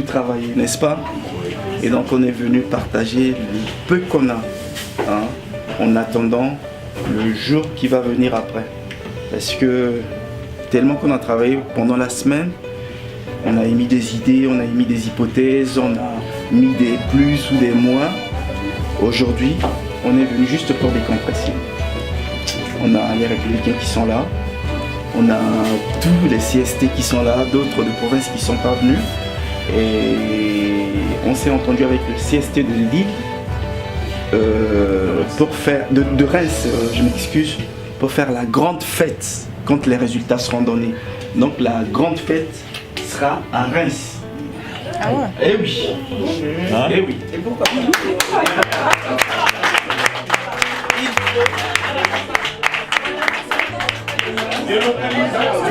travaillé, n'est-ce pas? Et donc on est venu partager le peu qu'on a, hein, en attendant le jour qui va venir après. Parce que tellement qu'on a travaillé pendant la semaine, on a émis des idées, on a émis des hypothèses, on a mis des plus ou des moins. Aujourd'hui, on est venu juste pour décompresser. On a les Républicains qui sont là, on a tous les CST qui sont là, d'autres de province qui ne sont pas venus. Et on s'est entendu avec le CST de Lille, pour faire, de Reims, je m'excuse, pour faire la grande fête quand les résultats seront donnés. Donc la grande fête sera à Reims. Ah ouais? Eh oui. Hein? Eh oui. Et pourquoi pas?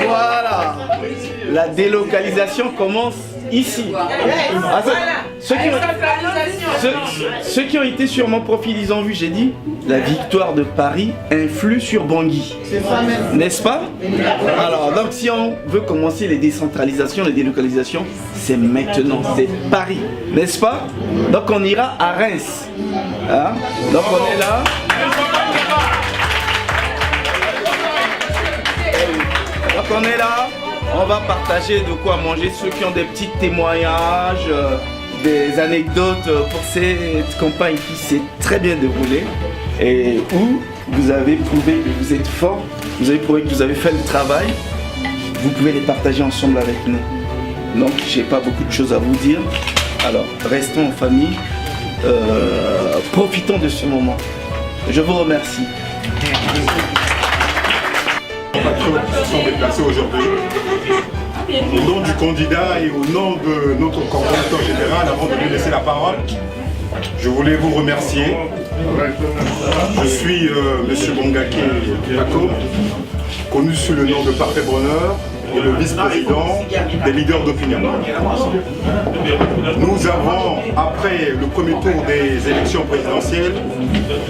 Voilà. La délocalisation commence ici. Ah, ceux qui ont été sur mon profil, ils ont vu, j'ai dit, la victoire de Paris influe sur Bangui. N'est-ce pas? Alors, donc si on veut commencer les décentralisations, les délocalisations, c'est maintenant, c'est Paris. N'est-ce pas? Donc on ira à Reims. Hein? Donc on est là. Donc on est là. On va partager de quoi manger, ceux qui ont des petits témoignages, des anecdotes pour cette campagne qui s'est très bien déroulée et où vous avez prouvé que vous êtes fort, vous avez prouvé que vous avez fait le travail, vous pouvez les partager ensemble avec nous. Donc j'ai pas beaucoup de choses à vous dire, alors restons en famille, profitons de ce moment. Je vous remercie. Qui sont déplacés aujourd'hui. Au nom du candidat et au nom de notre coordonnateur général, avant de lui laisser la parole, je voulais vous remercier. Je suis M. Bongake Paco, connu sous le nom de Parfait Bonheur et le vice-président des leaders d'opinion. Nous avons, après le premier tour des élections présidentielles,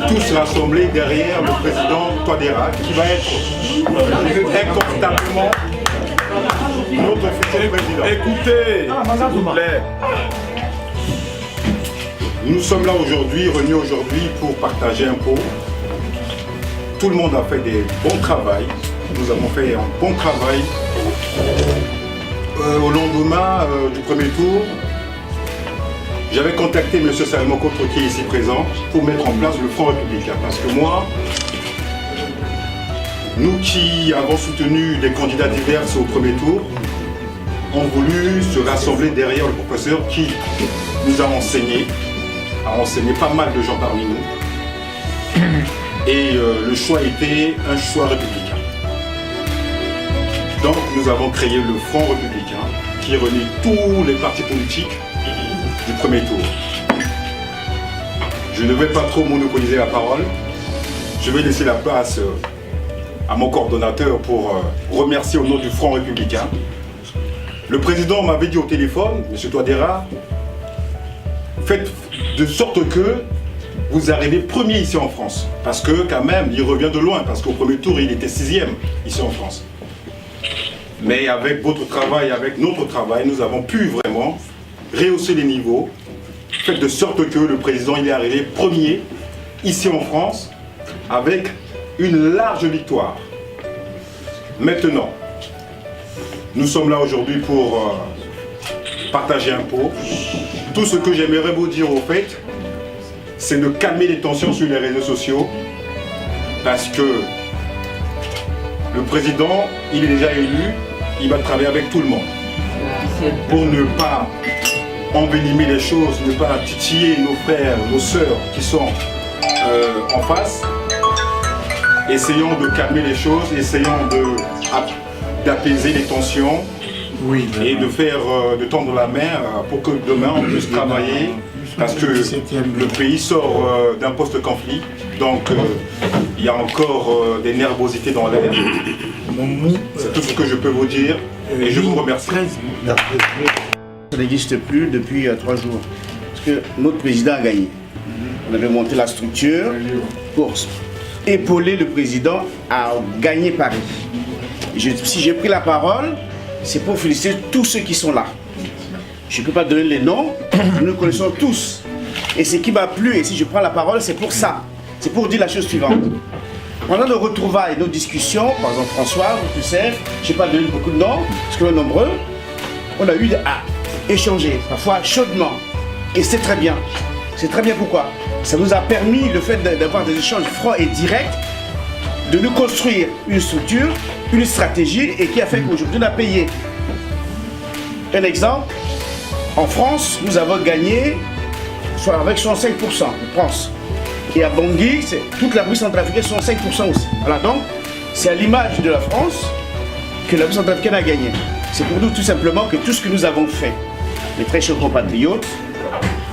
tous rassemblés derrière le président Touadéra, qui va être incontestablement notre futur président. Écoutez, s'il vous plaît. Nous sommes là aujourd'hui, réunis aujourd'hui pour partager un pot. Tout le monde a fait des bons travail. Nous avons fait un bon travail. Au lendemain du premier tour, j'avais contacté M. Salomon Koto qui est ici présent pour mettre en place le Front républicain. Parce que moi, nous qui avons soutenu des candidats divers au premier tour, ont voulu se rassembler derrière le professeur qui nous a enseigné pas mal de gens parmi nous. Et le choix était un choix républicain. Donc nous avons créé le Front républicain qui réunit tous les partis politiques du premier tour. Je ne vais pas trop monopoliser la parole. Je vais laisser la place à mon coordonnateur pour remercier au nom du Front républicain. Le président m'avait dit au téléphone, M. Touadéra, faites de sorte que vous arrivez premier ici en France. Parce que quand même, il revient de loin, parce qu'au premier tour, il était 6e ici en France. Mais avec votre travail, avec notre travail, nous avons pu vraiment rehausser les niveaux. Faites de sorte que le président il est arrivé premier ici en France avec une large victoire. Maintenant, nous sommes là aujourd'hui pour partager un pot. Tout ce que j'aimerais vous dire au fait, c'est de calmer les tensions sur les réseaux sociaux parce que le président, il est déjà élu, il va travailler avec tout le monde pour ne pas envenimer les choses, ne pas titiller nos frères, nos sœurs qui sont en face. Essayons de calmer les choses, essayons d'apaiser les tensions et de faire, de tendre la main pour que demain on puisse travailler parce que le pays sort d'un post-conflit, donc il y a encore des nervosités dans l'air. C'est tout ce que je peux vous dire et je vous remercie. Ça n'existe plus depuis 3 jours. Parce que notre président a gagné. On avait monté la structure pour épauler le président à gagner Paris. Si j'ai pris la parole, c'est pour féliciter tous ceux qui sont là. Je ne peux pas donner les noms, nous les connaissons tous. Et ce qui m'a plu, et si je prends la parole, c'est pour ça. C'est pour dire la chose suivante. Pendant nos retrouvailles, nos discussions, par exemple François, tu sais, je n'ai pas donné beaucoup de noms, parce qu'on est nombreux, on a eu à échanger, parfois chaudement. Et c'est très bien. C'est très bien pourquoi. Ça nous a permis, le fait d'avoir des échanges francs et directs, de nous construire une structure, une stratégie, et qui a fait qu'aujourd'hui on a payé. Un exemple, en France, nous avons gagné soit avec 65%, je pense. Et à Bangui, toute la République centrafricaine, 65% aussi. Voilà, donc, c'est à l'image de la France que la République centrafricaine a gagné. C'est pour nous tout simplement que tout ce que nous avons fait, mes très chers compatriotes,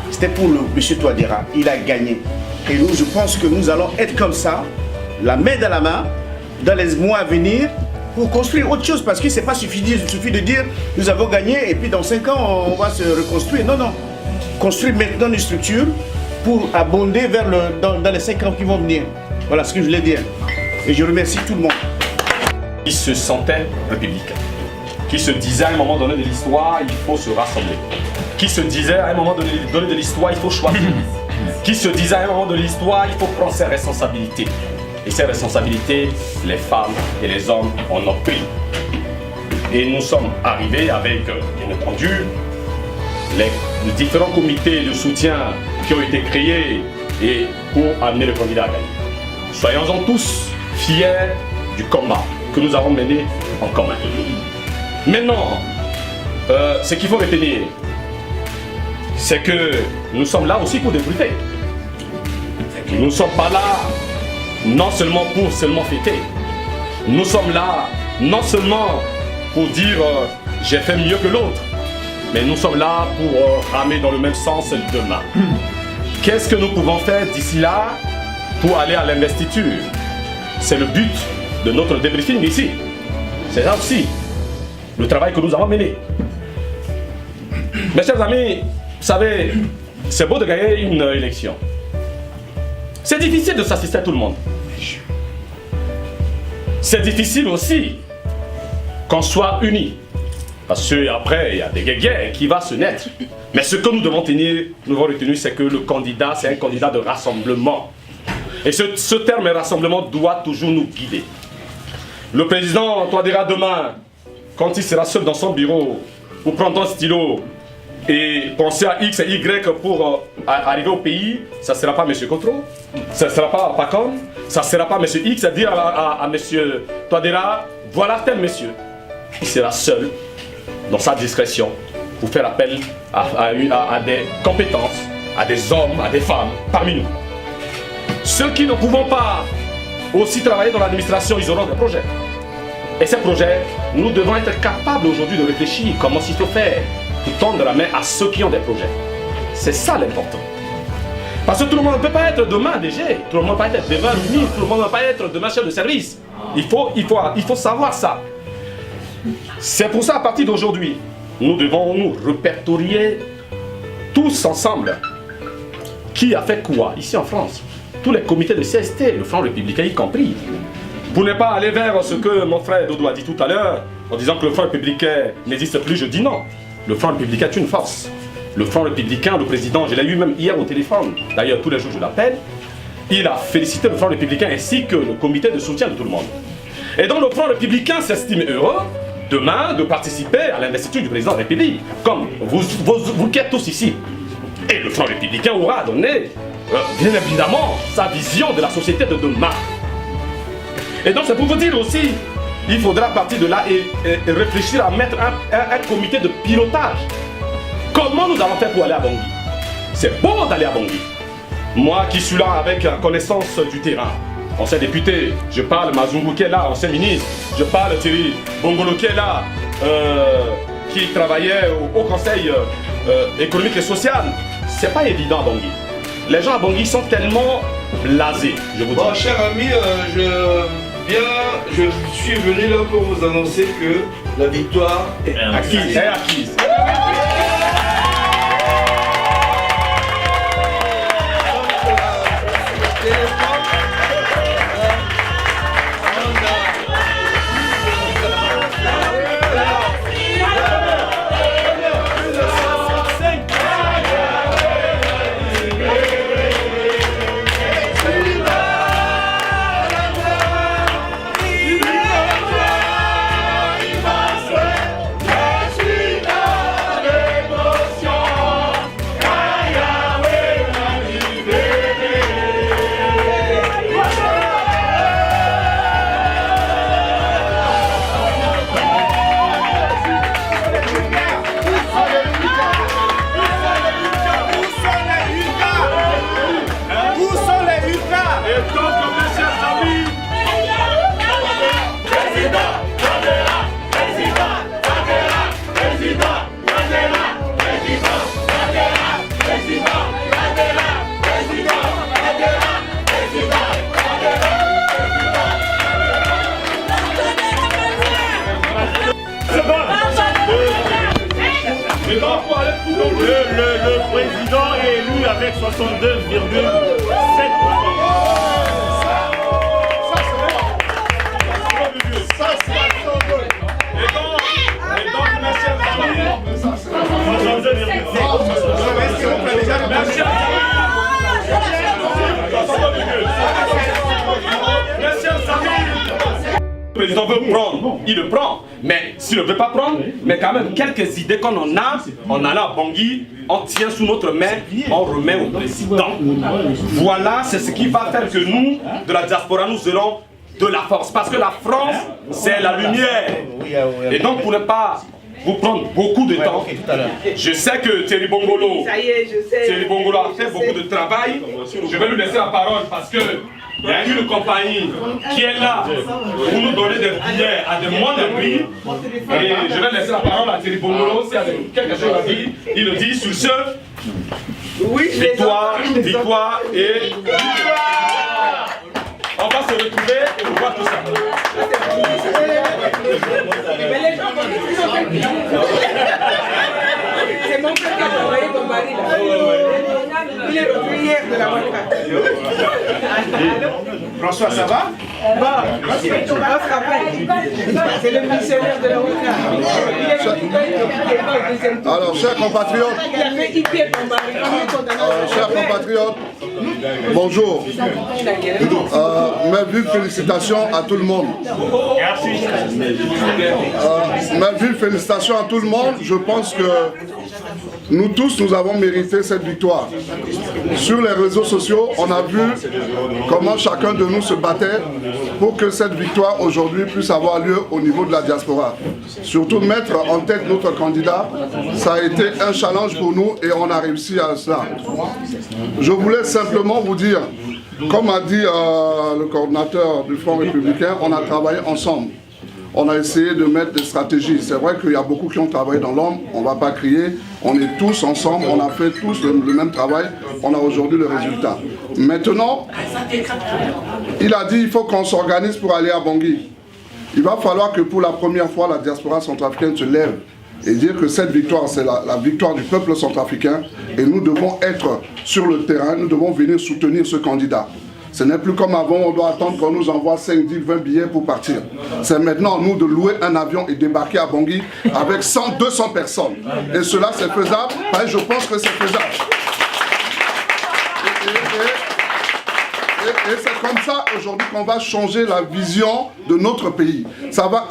c'était pour le monsieur Touadéra. Il a gagné. Et nous, je pense que nous allons être comme ça, la main dans la main, dans les mois à venir, pour construire autre chose. Parce que c'est pas suffit de dire nous avons gagné et puis dans 5 ans, on va se reconstruire. Non, non. Construire maintenant une structure pour abonder vers dans les 5 ans qui vont venir. Voilà ce que je voulais dire. Et je remercie tout le monde. Qui se sentait républicain, qui se disait à un moment donné de l'histoire, il faut se rassembler, qui se disait à un moment donné de l'histoire, il faut choisir, qui se disait à un moment de l'histoire, il faut prendre ses responsabilités. Et ces responsabilités, les femmes et les hommes en ont pris. Et nous sommes arrivés avec, bien entendu, les différents comités de soutien qui ont été créés et pour amener le candidat à gagner. Soyons-en tous fiers du combat que nous avons mené en commun. Maintenant, ce qu'il faut retenir, c'est que nous sommes là aussi pour débriefer. Nous ne sommes pas là non seulement pour seulement fêter. Nous sommes là non seulement pour dire j'ai fait mieux que l'autre, mais nous sommes là pour ramer dans le même sens demain. Qu'est-ce que nous pouvons faire d'ici là pour aller à l'investiture? C'est le but de notre débriefing ici. C'est ça aussi le travail que nous avons mené. Mes chers amis, vous savez, c'est beau de gagner une élection. C'est difficile de s'assister à tout le monde. C'est difficile aussi qu'on soit unis. Parce qu'après, il y a des guerres qui vont se naître. Mais ce que nous devons retenir, c'est que le candidat, c'est un candidat de rassemblement. Et ce terme rassemblement doit toujours nous guider. Le président Touadéra demain, quand il sera seul dans son bureau, pour prendre un stylo et penser à X et Y pour arriver au pays, ça ne sera pas M. Kotro, ça ne sera pas Pacon, ça ne sera pas M. X à dire à M. Touadéra, voilà tel monsieur. Il sera seul, dans sa discrétion, pour faire appel à des compétences, à des hommes, à des femmes parmi nous. Ceux qui ne pouvons pas aussi travailler dans l'administration, ils auront des projets. Et ces projets, nous devons être capables aujourd'hui de réfléchir comment il faut faire pour tendre la main à ceux qui ont des projets. C'est ça l'important. Parce que tout le monde ne peut pas être demain DG, tout le monde ne peut pas être demain ministre, tout le monde ne peut pas être demain chef de service. Il faut savoir ça. C'est pour ça, à partir d'aujourd'hui, nous devons nous répertorier tous ensemble qui a fait quoi ici en France. Tous les comités de CST, le Front républicain y compris. Pour ne pas aller vers ce que mon frère Dodo a dit tout à l'heure, en disant que le Front républicain n'existe plus, je dis non. Le Front républicain est une force. Le Front républicain, le président, je l'ai eu même hier au téléphone, d'ailleurs tous les jours je l'appelle, il a félicité le Front républicain ainsi que le comité de soutien de tout le monde. Et donc le Front républicain s'estime heureux demain de participer à l'investiture du président de la République, comme vous qui êtes tous ici. Et le Front républicain aura donné, bien évidemment, sa vision de la société de demain. Et donc c'est pour vous dire aussi, il faudra partir de là et réfléchir à mettre un comité de pilotage. Comment nous allons faire pour aller à Bangui? C'est beau d'aller à Bangui. Moi qui suis là avec connaissance du terrain, ancien député, je parle Mazungu qui est là, ancien ministre, je parle Thierry Bongolo qui est là, qui travaillait au Conseil économique et social. C'est pas évident à Bangui. Les gens à Bangui sont tellement blasés, je vous dis. Bon, cher ami, je suis venu là pour vous annoncer que la victoire est acquise. Est acquise. Le président est élu avec 62,7%. Le président veut prendre, il le prend, mais s'il ne veut pas prendre, mais quand même quelques idées qu'on en a, on allait à Bangui, on tient sous notre main, on remet au président. Voilà, c'est ce qui va faire que nous, de la diaspora, nous aurons de la force. Parce que la France, c'est la lumière. Et donc pour ne pas vous prendre beaucoup de temps, je sais que Thierry Bongolo, Thierry Bongolo a fait beaucoup de travail. Je vais lui laisser la parole parce que il y a une compagnie qui est là pour nous donner des billets à des mois de prix. Et je vais laisser la parole à Thierry Bongolo s'il y a quelque chose à dire. Il le dit sur ce. Oui, victoire, victoire et victoire. On va se retrouver et on voit tout ça. C'est mon frère qui a travaillé ton mari là. Il est revenu hier de la Ouattara. François, ça va? C'est le missionnaire de la Ouattara. Alors, chers compatriotes, bonjour. Mes vives félicitations à tout le monde. Mes vives félicitations à tout le monde. Je pense que nous tous, nous avons mérité cette victoire. Sur les réseaux sociaux, on a vu comment chacun de nous se battait pour que cette victoire aujourd'hui puisse avoir lieu au niveau de la diaspora. Surtout mettre en tête notre candidat, ça a été un challenge pour nous et on a réussi à cela. Je voulais simplement vous dire, comme a dit le coordinateur du Front républicain, on a travaillé ensemble. On a essayé de mettre des stratégies. C'est vrai qu'il y a beaucoup qui ont travaillé dans l'ombre, on ne va pas crier. On est tous ensemble, on a fait tous le même travail. On a aujourd'hui le résultat. Maintenant, il a dit qu'il faut qu'on s'organise pour aller à Bangui. Il va falloir que pour la première fois, la diaspora centrafricaine se lève et dire que cette victoire, c'est la victoire du peuple centrafricain. Et nous devons être sur le terrain, nous devons venir soutenir ce candidat. Ce n'est plus comme avant, on doit attendre qu'on nous envoie 5, 10, 20 billets pour partir. C'est maintenant nous de louer un avion et débarquer à Bangui avec 100, 200 personnes. Et cela c'est faisable, je pense que c'est faisable. Et c'est comme ça aujourd'hui qu'on va changer la vision de notre pays. Ça va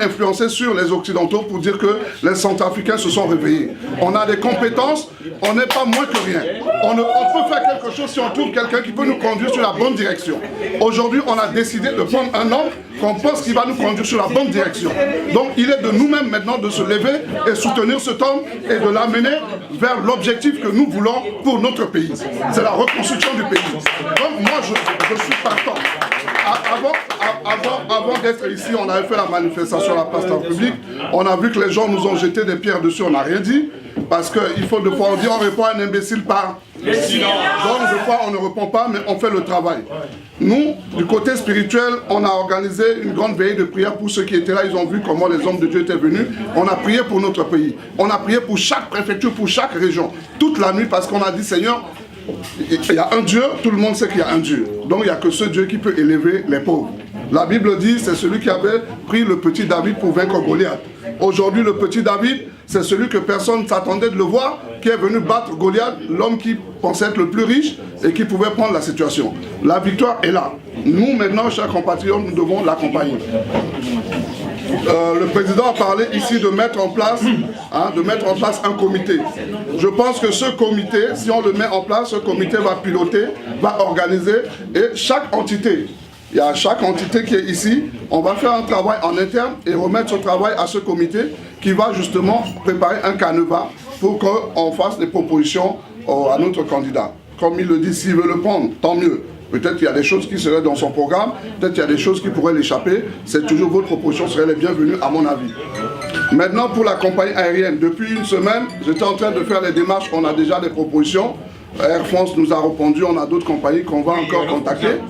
influencer sur les Occidentaux pour dire que les Centrafricains se sont réveillés. On a des compétences, on n'est pas moins que rien. On peut faire quelque chose si on trouve quelqu'un qui peut nous conduire sur la bonne direction. Aujourd'hui, on a décidé de prendre un homme qu'on pense qu'il va nous conduire sur la bonne direction. Donc il est de nous-mêmes maintenant de se lever et soutenir cet homme et de l'amener vers l'objectif que nous voulons pour notre pays. C'est la reconstruction du pays. Donc moi je suis partant. Avant d'être ici, on avait fait la manifestation à la place de la République. On a vu que les gens nous ont jeté des pierres dessus, on n'a rien dit. Parce qu'il faut de fois on dit on répond à un imbécile par silence. Donc de fois on ne répond pas, mais on fait le travail. Nous, du côté spirituel, on a organisé une grande veillée de prière pour ceux qui étaient là. Ils ont vu comment les hommes de Dieu étaient venus. On a prié pour notre pays. On a prié pour chaque préfecture, pour chaque région. Toute la nuit parce qu'on a dit Seigneur, il y a un Dieu, tout le monde sait qu'il y a un Dieu. Donc il n'y a que ce Dieu qui peut élever les pauvres. La Bible dit c'est celui qui avait pris le petit David pour vaincre Goliath. Aujourd'hui le petit David, c'est celui que personne ne s'attendait de le voir, qui est venu battre Goliath, l'homme qui pensait être le plus riche et qui pouvait prendre la situation. La victoire est là. Nous maintenant, chers compatriotes, nous devons l'accompagner. Le président a parlé ici de mettre en place un comité. Je pense que ce comité, si on le met en place, ce comité va piloter, va organiser et chaque entité, il y a chaque entité qui est ici, on va faire un travail en interne et remettre ce travail à ce comité qui va justement préparer un canevas pour qu'on fasse des propositions à notre candidat. Comme il le dit, s'il veut le prendre, tant mieux. Peut-être qu'il y a des choses qui seraient dans son programme, peut-être qu'il y a des choses qui pourraient l'échapper. C'est toujours votre proposition serait les bienvenues à mon avis. Maintenant pour la compagnie aérienne, depuis une semaine, j'étais en train de faire les démarches, on a déjà des propositions. Air France nous a répondu, on a d'autres compagnies qu'on va encore contacter.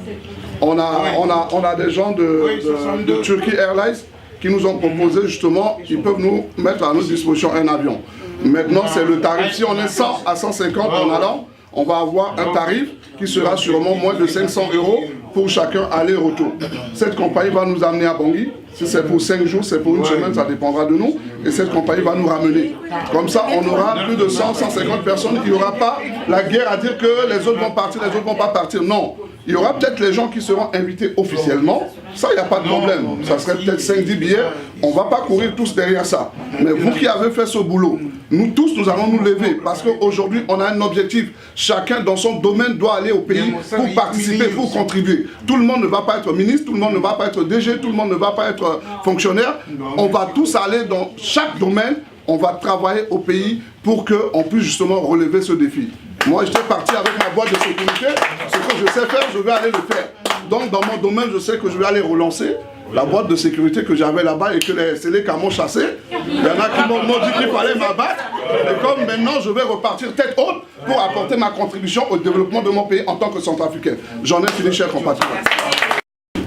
On a des gens de Turkey Airlines qui nous ont proposé justement qu'ils peuvent nous mettre à notre disposition un avion. Maintenant, c'est le tarif. Si on est 100 à 150 en allant, on va avoir un tarif qui sera sûrement moins de 500 € pour chacun aller-retour. Cette compagnie va nous amener à Bangui. Si c'est pour 5 jours, c'est pour une semaine, ça dépendra de nous. Et cette compagnie va nous ramener. Comme ça, on aura plus de 100, 150 personnes. Il n'y aura pas la guerre à dire que les autres vont partir, les autres ne vont pas partir. Non. Il y aura peut-être les gens qui seront invités officiellement. Ça, il n'y a pas de problème. Ça serait peut-être 5-10 billets. On ne va pas courir tous derrière ça. Mais vous qui avez fait ce boulot, nous tous, nous allons nous lever. Parce qu'aujourd'hui, on a un objectif. Chacun dans son domaine doit aller au pays pour participer, pour contribuer. Tout le monde ne va pas être ministre, tout le monde ne va pas être DG, tout le monde ne va pas être fonctionnaire. On va tous aller dans chaque domaine. On va travailler au pays pour qu'on puisse justement relever ce défi. Moi, j'étais parti avec ma boîte de sécurité. Ce que je sais faire, je vais aller le faire. Donc, dans mon domaine, je sais que je vais aller relancer la boîte de sécurité que j'avais là-bas et que les SLK m'ont chassé. Il y en a qui m'ont dit qu'il fallait m'abattre. Et comme maintenant, je vais repartir tête haute pour apporter ma contribution au développement de mon pays en tant que centrafricain. J'en ai fini, chers compatriotes.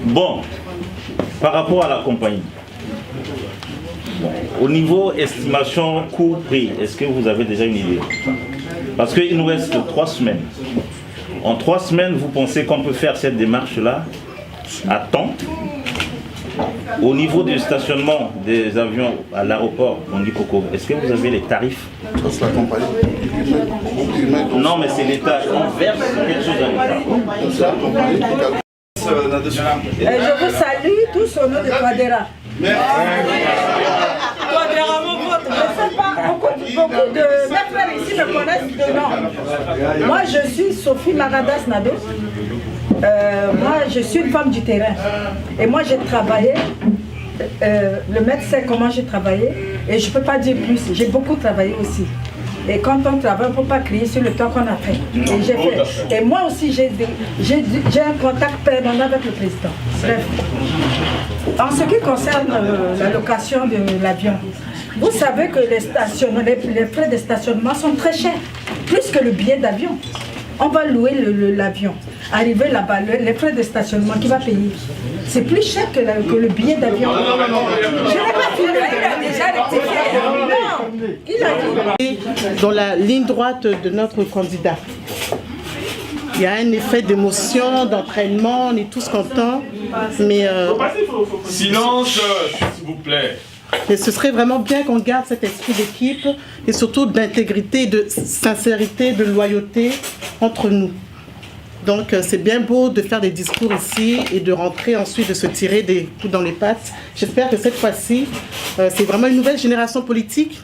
Bon, par rapport à la compagnie, au niveau estimation coût-prix, est-ce que vous avez déjà une idée? Parce qu'il nous reste 3 semaines. En 3 semaines, vous pensez qu'on peut faire cette démarche-là à temps? Au niveau du stationnement des avions à l'aéroport Bangui-Koko, est-ce que vous avez les tarifs? C'est la compagnie. Non, mais c'est l'État. On verse quelque chose à l'État. Je vous salue tous au nom de Touadéra. Touadéra, mon vote. Je ne sais pas, beaucoup de mes frères ici me connaissent de nom. Moi, je suis Sophie Maradas Nado. Moi, je suis une femme du terrain. Et moi, j'ai travaillé. Le maître sait comment j'ai travaillé. Et je ne peux pas dire plus. J'ai beaucoup travaillé aussi. Et quand on travaille, on ne peut pas crier sur le temps qu'on a fait. Et j'ai fait. Et moi aussi, j'ai un contact permanent avec le président. Bref. En ce qui concerne la location de l'avion, vous savez que les frais de stationnement sont très chers, plus que le billet d'avion. On va louer l'avion. Arriver là-bas, les frais de stationnement, qui va payer? C'est plus cher que le billet d'avion. Je n'ai pas fini, il a déjà rectifié. Non, il a dit. Dans la ligne droite de notre candidat. Il y a un effet d'émotion, d'entraînement, on est tous contents, mais... Silence, s'il vous plaît. Mais ce serait vraiment bien qu'on garde cet esprit d'équipe et surtout d'intégrité, de sincérité, de loyauté entre nous. Donc c'est bien beau de faire des discours ici et de rentrer ensuite, de se tirer des coups dans les pattes. J'espère que cette fois-ci, c'est vraiment une nouvelle génération politique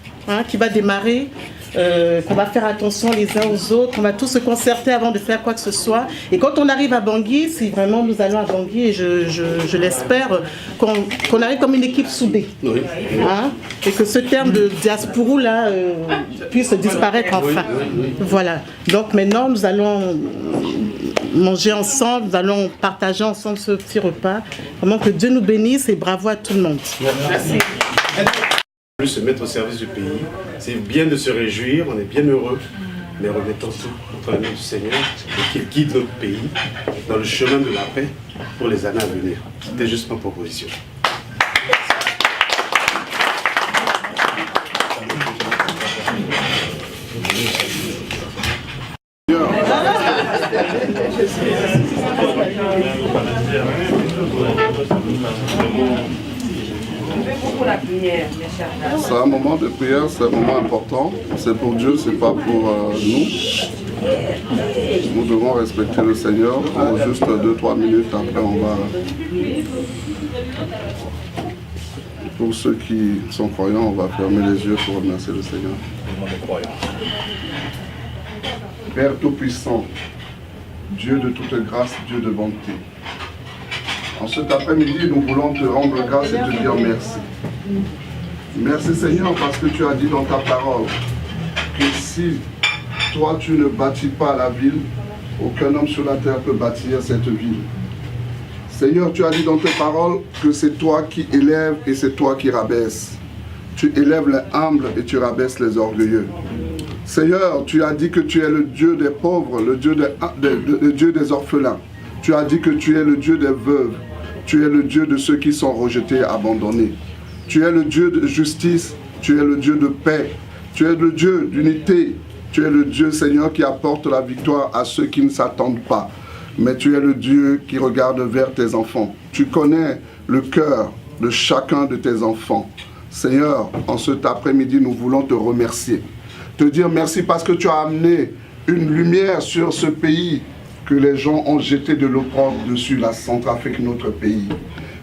qui va démarrer, qu'on va faire attention les uns aux autres, qu'on va tous se concerter avant de faire quoi que ce soit. Et quand on arrive à Bangui, si vraiment nous allons à Bangui, et je l'espère, qu'on arrive comme une équipe soudée. Oui. Et que ce terme de diasporou là puisse disparaître enfin. Voilà. Donc maintenant, nous allons manger ensemble, nous allons partager ensemble ce petit repas. Vraiment que Dieu nous bénisse et bravo à tout le monde. Merci. Se mettre au service du pays, c'est bien de se réjouir, on est bien heureux, mais remettons tout entre les mains du Seigneur et qu'il guide notre pays dans le chemin de la paix pour les années à venir. C'était juste ma proposition. C'est un moment de prière, c'est un moment important. C'est pour Dieu, c'est pas pour nous. Nous devons respecter le Seigneur. En juste 2-3 minutes, après on va... Pour ceux qui sont croyants, on va fermer les yeux pour remercier le Seigneur. Père Tout-Puissant, Dieu de toute grâce, Dieu de bonté. En cet après-midi, nous voulons te rendre grâce et te dire merci. Merci Seigneur parce que tu as dit dans ta parole que si toi tu ne bâtis pas la ville, aucun homme sur la terre peut bâtir cette ville. Seigneur, tu as dit dans tes paroles que c'est toi qui élèves et c'est toi qui rabaisses. Tu élèves les humbles et tu rabaisses les orgueilleux. Seigneur, tu as dit que tu es le Dieu des pauvres, le Dieu des orphelins. Tu as dit que tu es le Dieu des veuves. Tu es le Dieu de ceux qui sont rejetés et abandonnés. Tu es le Dieu de justice. Tu es le Dieu de paix. Tu es le Dieu d'unité. Tu es le Dieu, Seigneur, qui apporte la victoire à ceux qui ne s'attendent pas. Mais tu es le Dieu qui regarde vers tes enfants. Tu connais le cœur de chacun de tes enfants. Seigneur, en cet après-midi, nous voulons te remercier. Te dire merci parce que tu as amené une lumière sur ce pays que les gens ont jeté de l'opprobre dessus, la Centrafrique, notre pays.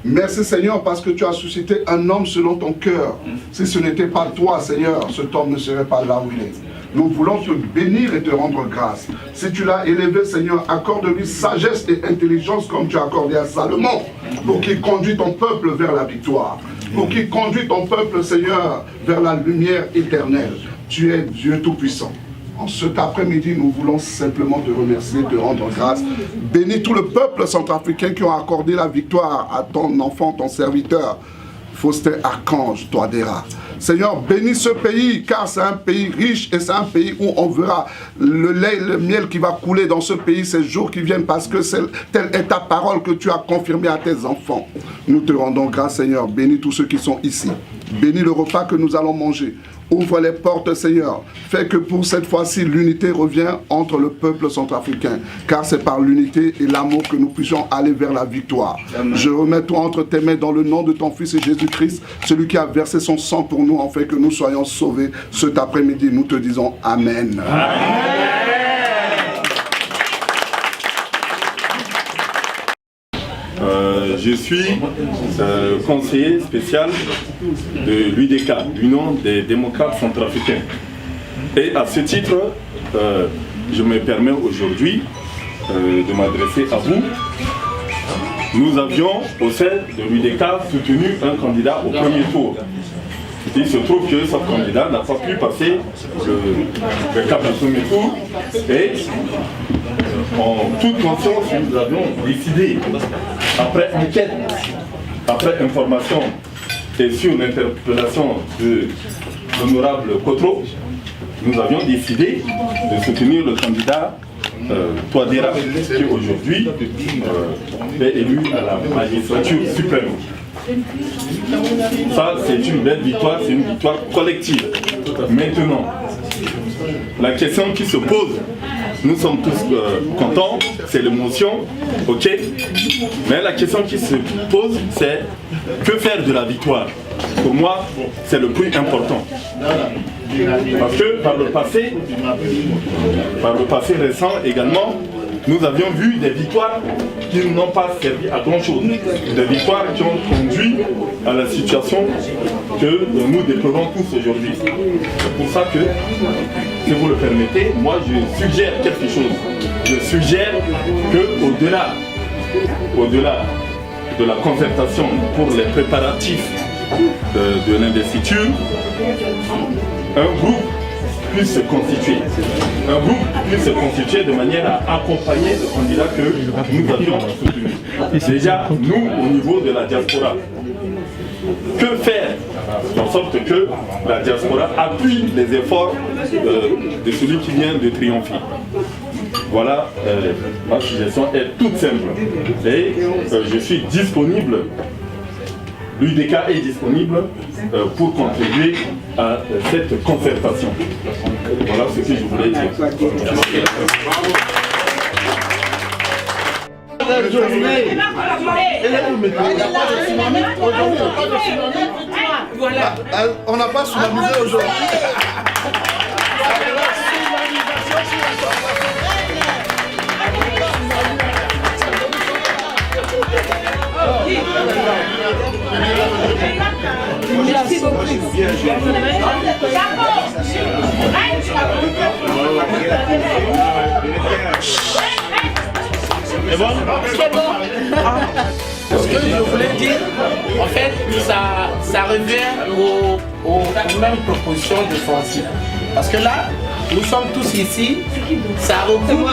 Merci Seigneur parce que tu as suscité un homme selon ton cœur. Si ce n'était pas toi, Seigneur, cet homme ne serait pas là où il est. Nous voulons te bénir et te rendre grâce. Si tu l'as élevé, Seigneur, accorde-lui sagesse et intelligence comme tu as accordé à Salomon, pour qu'il conduise ton peuple vers la victoire, pour qu'il conduise ton peuple, Seigneur, vers la lumière éternelle. Tu es Dieu Tout-Puissant. En cet après-midi, nous voulons simplement te remercier, te rendre grâce. Bénis tout le peuple centrafricain qui ont accordé la victoire à ton enfant, ton serviteur, Faustin Archange Touadéra. Seigneur, bénis ce pays, car c'est un pays riche et c'est un pays où on verra le lait et le miel qui va couler dans ce pays ces jours qui viennent, parce que telle est ta parole que tu as confirmée à tes enfants. Nous te rendons grâce, Seigneur. Bénis tous ceux qui sont ici. Bénis le repas que nous allons manger. Ouvre les portes, Seigneur. Fais que pour cette fois-ci, l'unité revient entre le peuple centrafricain. Car c'est par l'unité et l'amour que nous puissions aller vers la victoire. Amen. Je remets toi entre tes mains dans le nom de ton Fils Jésus-Christ, celui qui a versé son sang pour nous, en fait que nous soyons sauvés. Cet après-midi, nous te disons Amen. Amen. Je suis conseiller spécial de l'UDK, l'Union des démocrates centrafricains. Et à ce titre, je me permets aujourd'hui de m'adresser à vous. Nous avions au sein de l'UDK soutenu un candidat au premier tour. Il se trouve que ce candidat n'a pas pu passer le cap du premier tour. Et en toute conscience, nous avions décidé, après enquête, après information et sur l'interpellation de l'honorable Kotro, nous avions décidé de soutenir le candidat Touadéra, qui aujourd'hui est élu à la magistrature suprême. Ça, c'est une belle victoire, c'est une victoire collective. Maintenant, la question qui se pose, nous sommes tous contents, c'est l'émotion, ok. Mais la question qui se pose, c'est que faire de la victoire? Pour moi, c'est le plus important. Parce que par le passé récent également, nous avions vu des victoires qui n'ont pas servi à grand chose. Des victoires qui ont conduit à la situation que nous déplorons tous aujourd'hui. C'est pour ça que, si vous le permettez, moi je suggère quelque chose. Je suggère qu'au-delà de la concertation pour les préparatifs de l'investiture, un groupe puisse se constituer. Un groupe puisse se constituer de manière à accompagner le candidat que nous avions soutenu. Déjà, nous, au niveau de la diaspora, que faire en sorte que la diaspora appuie les efforts de celui qui vient de triompher? Voilà, ma suggestion est toute simple. Et je suis disponible, l'UDK est disponible pour contribuer à cette concertation. Voilà ce que je voulais dire. Voilà. On n'a pas soulamisé aujourd'hui. Merci beaucoup. C'est bon? C'est bon. Ce que je voulais dire, en fait, ça revient aux mêmes propositions de Francis. Parce que là, nous sommes tous ici, ça recoupe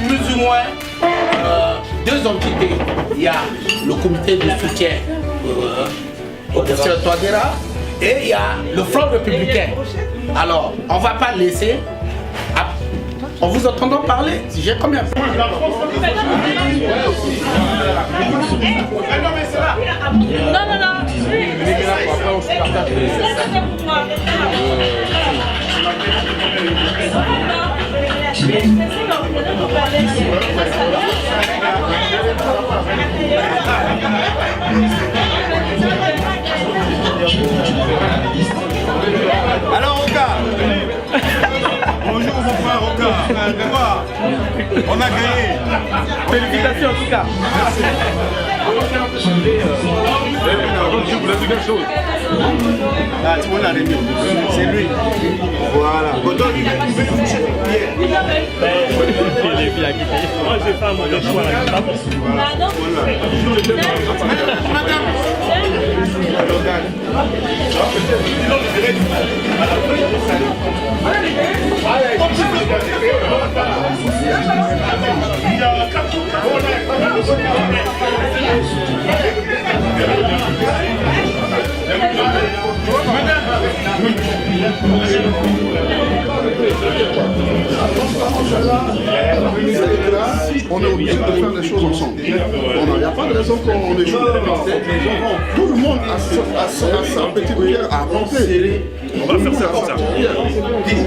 plus ou moins deux entités. Il y a le comité de soutien au professeur Touadéra et il y a le Front républicain. Alors, on ne va pas laisser. En vous entendant parler, si j'ai combien? Non, non, non. Alors, Oka. Bonjour, mon frère Oka. On a gagné. Félicitations en tout cas. Je voulais dire quelque chose. Ah, tu vois la réunion. C'est lui. Voilà. Il est bien quitté. Moi, j'ai pas mon choix. On est obligé de faire les choses ensemble. Il n'y a pas de raison qu'on échoue. Tout le monde a sa petite pierre à apporter. On va faire ça comme ça.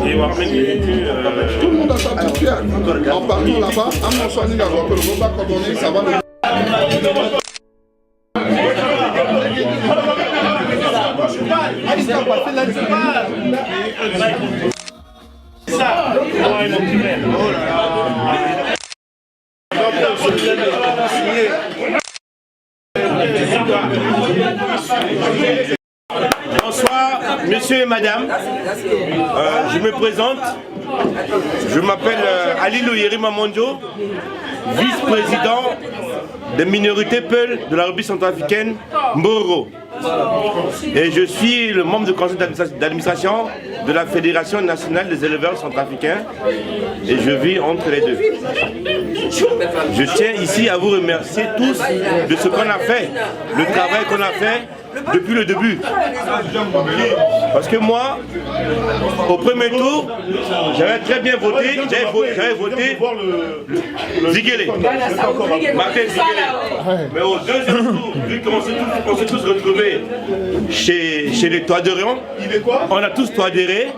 Et on va ramener tout le monde a sa petite pierre. En partant là-bas, à mon soin, il a que le repas coordonné, ça va le... Bonsoir, monsieur et madame. Je me présente. Je m'appelle Ali Louyerima Mondjo, vice-président des minorités Peul de la République centrafricaine, Mboro. Et je suis le membre du conseil d'administration de la Fédération nationale des éleveurs centrafricains et je vis entre les deux. Je tiens ici à vous remercier tous de ce qu'on a fait, le travail qu'on a fait depuis le début. Parce que moi, au premier tour, j'avais très bien voté, j'avais voté Ziguele, Martin Ziguele. Mais au deuxième tour, vu qu'on s'est tous retrouvés chez les Toaderians, on a tous toadéré.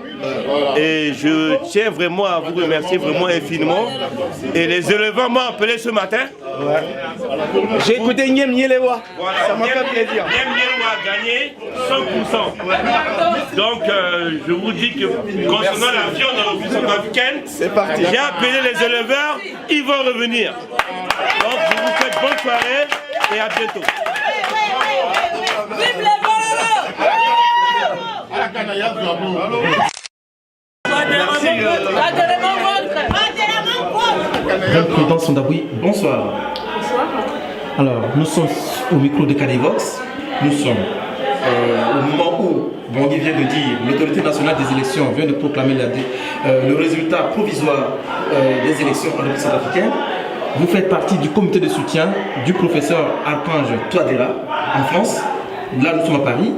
Et je tiens vraiment à vous remercier vraiment infiniment. Et les éleveurs m'ont appelé ce matin. J'ai écouté Nyem Nyelewa. Voilà, ça m'a fait plaisir. Nyem Nyelewa a gagné 100%. Donc je vous dis que concernant la viande dans l'office centrafricaine, c'est parti. J'ai appelé les éleveurs, ils vont revenir. Donc je vous souhaite bonne soirée et à bientôt. Vive les Président Sondaboui, bonsoir. Bonsoir. Alors, nous sommes au micro de Cadivox. Nous sommes au moment où Bangui vient de dire, l'autorité nationale des élections vient de proclamer le résultat provisoire des élections en République centrafricaine. Vous faites partie du comité de soutien du professeur Archange Touadéra en France. Là, nous sommes à Paris.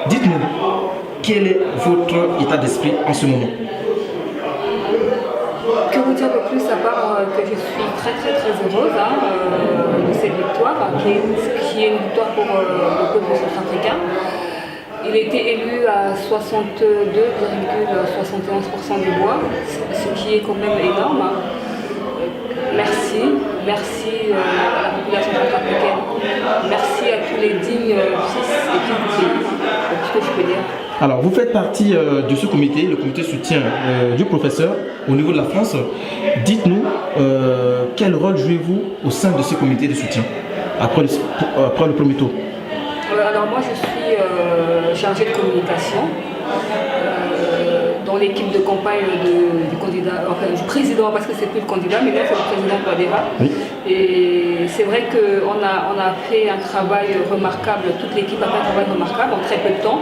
Dites-nous, quel est votre état d'esprit en ce moment? Que vous dire de plus à part que je suis très heureuse de cette victoire, qui est une victoire pour le peuple centrafricain. Il a été élu à 62,71% des voix, ce qui est quand même énorme. Merci à la population centrafricaine. Merci à tous les dignes fils et filles du pays. C'est tout ce que je peux dire. Alors, vous faites partie de ce comité, le comité soutien du professeur au niveau de la France. Dites-nous, quel rôle jouez-vous au sein de ce comité de soutien après le premier tour? Alors moi, je suis chargée de communication dans l'équipe de campagne du candidat, enfin du président, parce que c'est plus le candidat, mais là c'est le président Touadéra. Oui. Et c'est vrai qu'on a fait un travail remarquable, toute l'équipe a fait un travail remarquable en très peu de temps.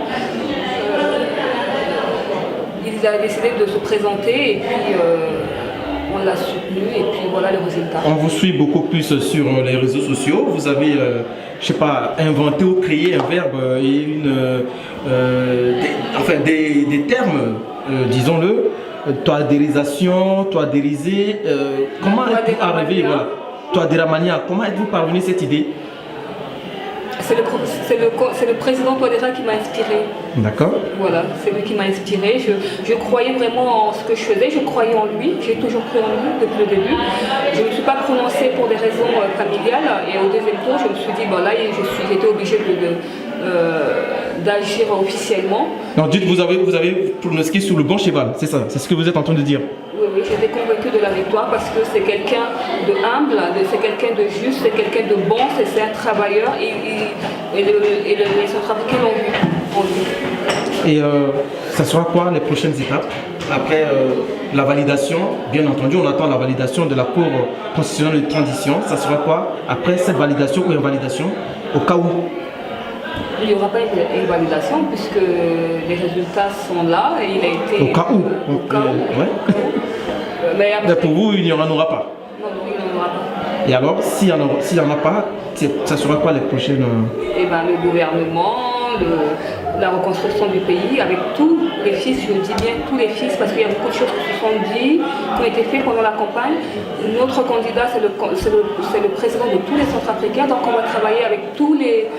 Il a décidé de se présenter et puis on l'a soutenu et puis voilà le résultat. On vous suit beaucoup plus sur les réseaux sociaux. Vous avez, je sais pas, inventé ou créé un verbe et des termes, disons-le, toadérisation, toadériser. Comment êtes-vous arrivé, voilà, Touadéramania, comment êtes-vous parvenu à cette idée? c'est le président Touadéra qui m'a inspiré. D'accord. Voilà, c'est lui qui m'a inspiré. Je croyais vraiment en ce que je faisais, je croyais en lui, j'ai toujours cru en lui depuis le début. Je ne me suis pas prononcée pour des raisons familiales et au deuxième tour, je me suis dit, bon là, j'étais obligée d'agir officiellement. Non, dites, vous avez pronostiqué sur le bon cheval, c'est ça, c'est ce que vous êtes en train de dire. Oui, j'étais convaincue de la victoire parce que c'est quelqu'un de humble, c'est quelqu'un de juste, c'est quelqu'un de bon, c'est un travailleur et les Centrafricains l'ont vu en lui. Et ça sera quoi les prochaines étapes après la validation? Bien entendu, on attend la validation de la Cour constitutionnelle de transition. Ça sera quoi après cette validation ou invalidation au cas où? Il n'y aura pas une validation puisque les résultats sont là et il a été... Au cas où, ouais. Mais après, pour vous, il n'y en aura pas? Non, il n'y en aura pas. Et alors, s'il n'y en a pas, ça sera quoi les prochaines... Eh ben, le gouvernement, la reconstruction du pays avec tous les fils, je dis bien tous les fils, parce qu'il y a beaucoup de choses qui se sont dites, qui ont été faites pendant la campagne. Notre candidat, c'est le président de tous les Centrafricains, donc on va travailler avec tous les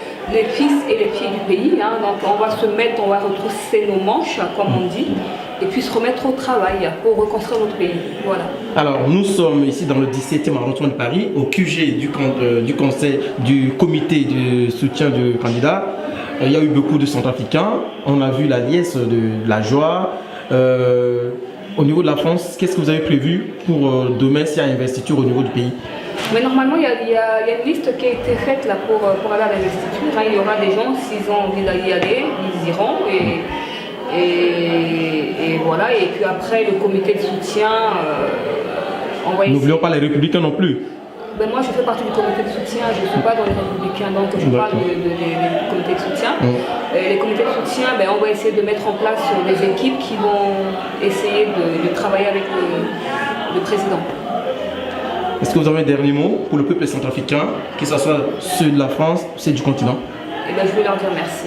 fils et les filles du pays. Hein. Donc on va retrousser nos manches, comme on dit, et puis se remettre au travail pour reconstruire notre pays. Voilà. Alors nous sommes ici dans le 17e arrondissement de Paris, au QG du conseil du comité de soutien du candidat. Il y a eu beaucoup de Centrafricains, on a vu la liesse de la joie. Au niveau de la France, qu'est-ce que vous avez prévu pour demain s'il y a investiture au niveau du pays? Mais normalement, il y a une liste qui a été faite là, pour aller à l'investiture. Hein. Il y aura des gens, s'ils ont envie d'y aller, ils iront. Et voilà. Et puis après, le comité de soutien, on va essayer... N'oublions pas les Républicains non plus. Ben moi, je fais partie du comité de soutien, je ne suis pas dans les Républicains, donc je parle des comités de soutien. Les comités de soutien, ben, on va essayer de mettre en place des équipes qui vont essayer de travailler avec le président. Est-ce que vous avez un dernier mot pour le peuple centrafricain, que ce soit ceux de la France, ceux du continent? Eh ben, je vais leur dire merci.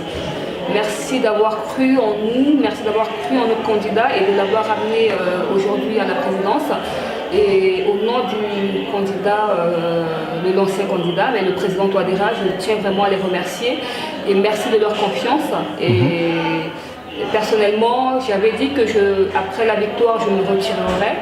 Merci d'avoir cru en nous, merci d'avoir cru en notre candidat et de l'avoir amené aujourd'hui à la présidence. Et au nom du candidat, de l'ancien candidat, mais le président Touadéra, je tiens vraiment à les remercier et merci de leur confiance. Et personnellement, j'avais dit que après la victoire, je me retirerai.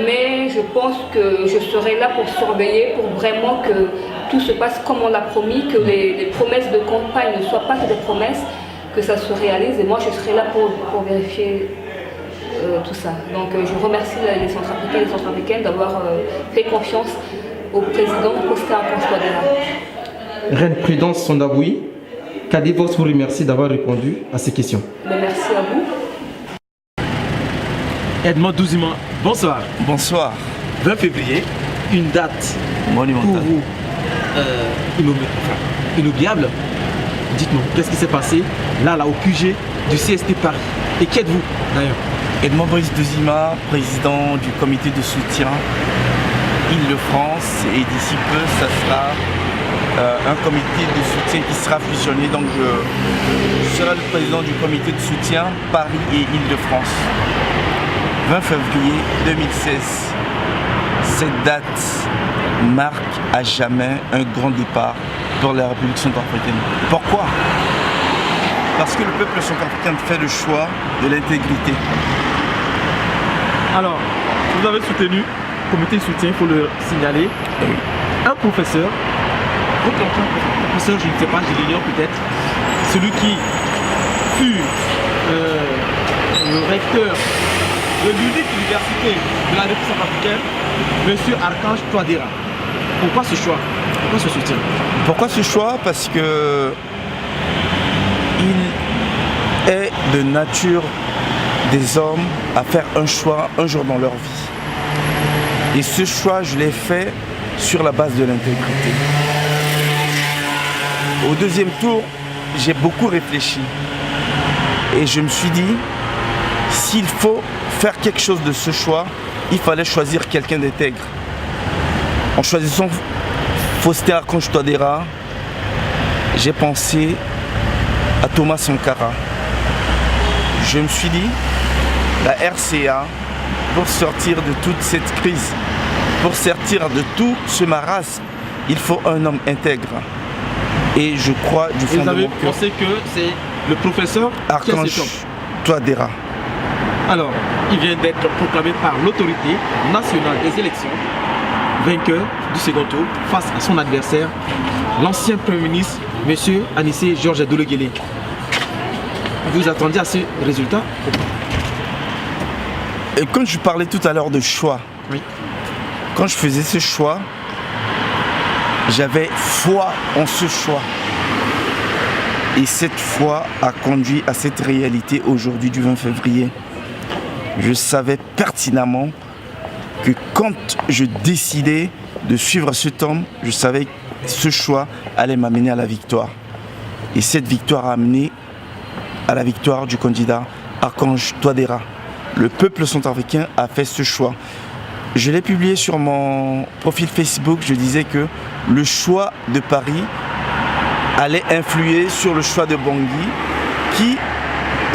Mais je pense que je serai là pour surveiller, pour vraiment que tout se passe comme on l'a promis, que les promesses de campagne ne soient pas que des promesses, que ça se réalise. Et moi, je serai là pour vérifier tout ça. Donc je remercie les Centrafricains et les Centrafricaines d'avoir fait confiance au président Prosper Touadéra. Reine Prudence Sondaboui, Cadivox vous remercie d'avoir répondu à ces questions. Merci à vous. Edmond Douzima, bonsoir. Bonsoir. 20 février, une date monumentale pour vous inoubliable. Dites-nous, qu'est-ce qui s'est passé là au QG du CST Paris? Et qui êtes-vous d'ailleurs? Edmond Brice Douzima, président du comité de soutien Île-de-France, et d'ici peu, ça sera un comité de soutien qui sera fusionné. Donc je serai le président du comité de soutien Paris et Île-de-France. 20 février 2016. Cette date marque à jamais un grand départ pour la République centrafricaine. Pourquoi? Parce que le peuple centrafricain fait le choix de l'intégrité. Alors, vous avez soutenu, comité de soutien, il faut le signaler, un professeur, votre professeur, je ne sais pas, je l'ignore peut-être, celui qui fut le recteur de l'unique université de la République centrafricaine, M. Archange Touadéra. Pourquoi ce choix? Pourquoi ce soutien? Pourquoi ce choix? Parce que il est de nature des hommes à faire un choix un jour dans leur vie. Et ce choix, je l'ai fait sur la base de l'intégrité. Au deuxième tour, j'ai beaucoup réfléchi. Et je me suis dit, s'il faut faire quelque chose de ce choix, il fallait choisir quelqu'un d'intègre. En choisissant Faustin Archange Touadéra, j'ai pensé à Thomas Sankara. Je me suis dit, la RCA, pour sortir de toute cette crise, pour sortir de tout ce marasme, il faut un homme intègre. Et je crois du fond Vous de avez mon cœur. pensé que c'est le professeur Archange qui a Touadéra. Alors, il vient d'être proclamé par l'autorité nationale des élections vainqueur du second tour face à son adversaire, l'ancien Premier ministre, M. Anissé Georges Adouleguélé. Vous attendiez à ce résultat? Et quand je parlais tout à l'heure de choix, quand je faisais ce choix, j'avais foi en ce choix. Et cette foi a conduit à cette réalité aujourd'hui du 20 février. Je savais pertinemment que quand je décidais de suivre cet homme, je savais que ce choix allait m'amener à la victoire. Et cette victoire a amené à la victoire du candidat Archange Touadéra. Le peuple centrafricain a fait ce choix. Je l'ai publié sur mon profil Facebook, je disais que le choix de Paris allait influer sur le choix de Bangui, qui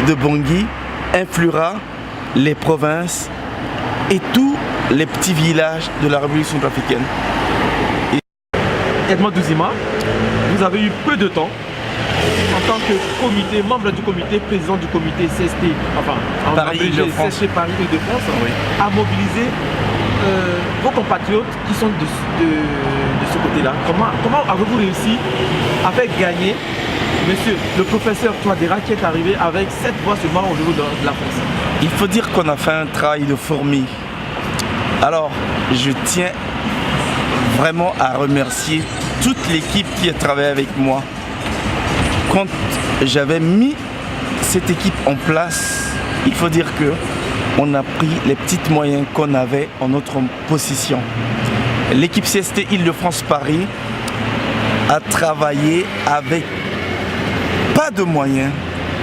de Bangui influera les provinces et tous les petits villages de la République centrafricaine. Edmond Douzima, vous avez eu peu de temps en tant que comité, membre du comité, président du comité CST, enfin, en Paris-Île-de-France, CST Paris-Île-de-France, à mobiliser vos compatriotes qui sont de ce côté-là. Comment avez-vous réussi à faire gagner monsieur le professeur Touadéra qui est arrivé avec 7 voix seulement au niveau de la France? Il faut dire qu'on a fait un travail de fourmi. Alors, je tiens vraiment à remercier toute l'équipe qui a travaillé avec moi. Quand j'avais mis cette équipe en place, il faut dire que on a pris les petits moyens qu'on avait en notre possession. L'équipe CST Île-de-France-Paris a travaillé avec pas de moyens.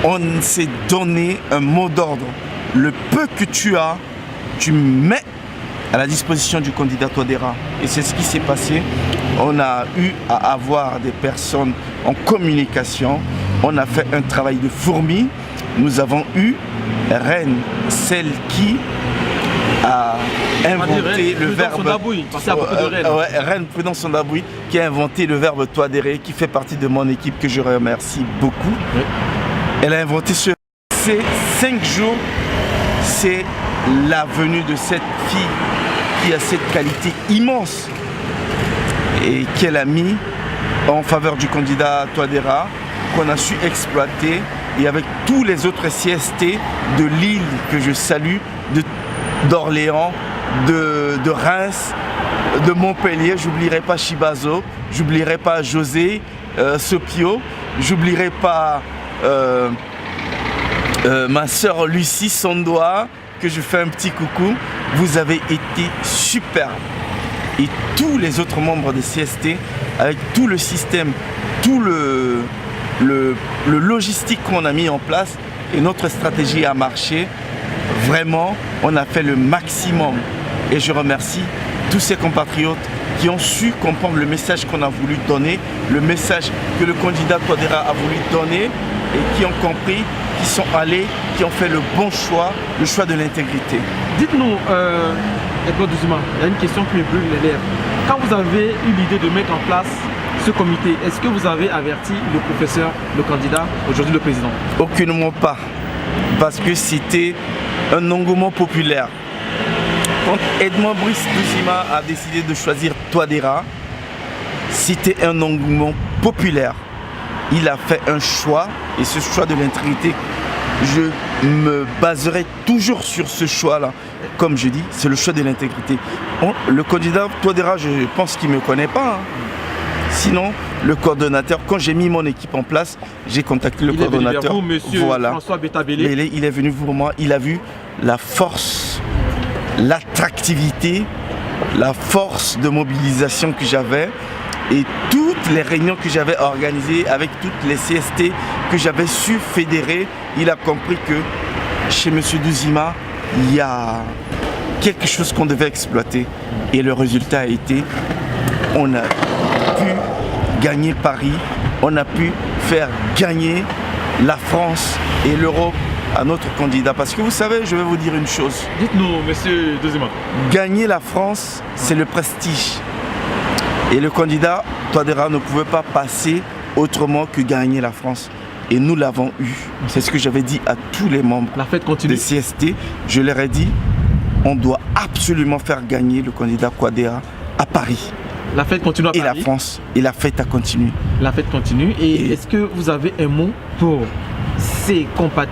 On s'est donné un mot d'ordre. Le peu que tu as, tu mets à la disposition du candidat Touadéra. Et c'est ce qui s'est passé. On a eu à avoir des personnes en communication. On a fait un travail de fourmi. Nous avons eu Reine, celle qui a inventé le verbe... Reine Prudence Sondabouy, qui a inventé le verbe Touadéra, qui fait partie de mon équipe, que je remercie beaucoup. Elle a inventé ce... Ces 5 jours, c'est la venue de cette fille qui a cette qualité immense et qu'elle a mis en faveur du candidat Touadéra, qu'on a su exploiter, et avec tous les autres CST de Lille que je salue, d'Orléans, de Reims, de Montpellier, j'oublierai pas Chibazo, j'oublierai pas José Sopio, j'oublierai pas ma soeur Lucie Sondoa, que je fais un petit coucou. Vous avez été superbes. Et tous les autres membres des CST, avec tout le système, tout le logistique qu'on a mis en place, et notre stratégie a marché. Vraiment, on a fait le maximum. Et je remercie tous ces compatriotes qui ont su comprendre le message qu'on a voulu donner, le message que le candidat Touadéra a voulu donner, et qui ont compris, qui sont allés, qui ont fait le bon choix, le choix de l'intégrité. Dites-nous, Edmond Douzima, il y a une question qui me brûle les lèvres. Quand vous avez eu l'idée de mettre en place ce comité, est-ce que vous avez averti le professeur, le candidat, aujourd'hui le président? Aucunement pas, parce que c'était un engouement populaire. Quand Edmond Brice Douzima a décidé de choisir Touadéra, c'était un engouement populaire. Il a fait un choix, et ce choix de l'intégrité, je me baserai toujours sur ce choix-là. Comme je dis, c'est le choix de l'intégrité. Le candidat Touadéra, je pense qu'il ne me connaît pas. Sinon, le coordonnateur, quand j'ai mis mon équipe en place, j'ai contacté le coordonnateur. Il est venu vers vous, monsieur François Bétabélé. Il est venu pour moi, il a vu la force, l'attractivité, la force de mobilisation que j'avais, et toutes les réunions que j'avais organisées avec toutes les CST que j'avais su fédérer. Il a compris que chez M. Douzima, il y a quelque chose qu'on devait exploiter. Et le résultat a été, on a pu gagner Paris, on a pu faire gagner la France et l'Europe à notre candidat. Parce que vous savez, je vais vous dire une chose. Dites-nous, monsieur Douzima. Gagner la France, c'est le prestige. Et le candidat Touadéra ne pouvait pas passer devant M. Douzima. Il autrement que gagner la France. Et nous l'avons eu. C'est ce que j'avais dit à tous les membres de CST. Je leur ai dit, on doit absolument faire gagner le candidat Touadéra à Paris. La fête continue à Paris. Et la France. Et la fête a continué. La fête continue. Et est-ce que vous avez un mot pour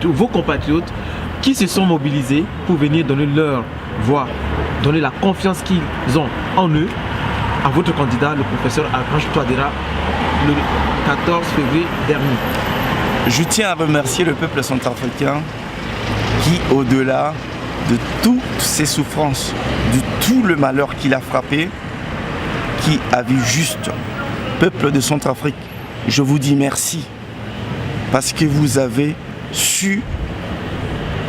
vos compatriotes qui se sont mobilisés pour venir donner leur voix, donner la confiance qu'ils ont en eux à votre candidat, le professeur Archange Touadéra, le 14 février dernier? Je tiens à remercier le peuple centrafricain qui, au-delà de toutes ses souffrances, de tout le malheur qu'il a frappé, qui a vu juste. Peuple de Centrafrique, je vous dis merci parce que vous avez su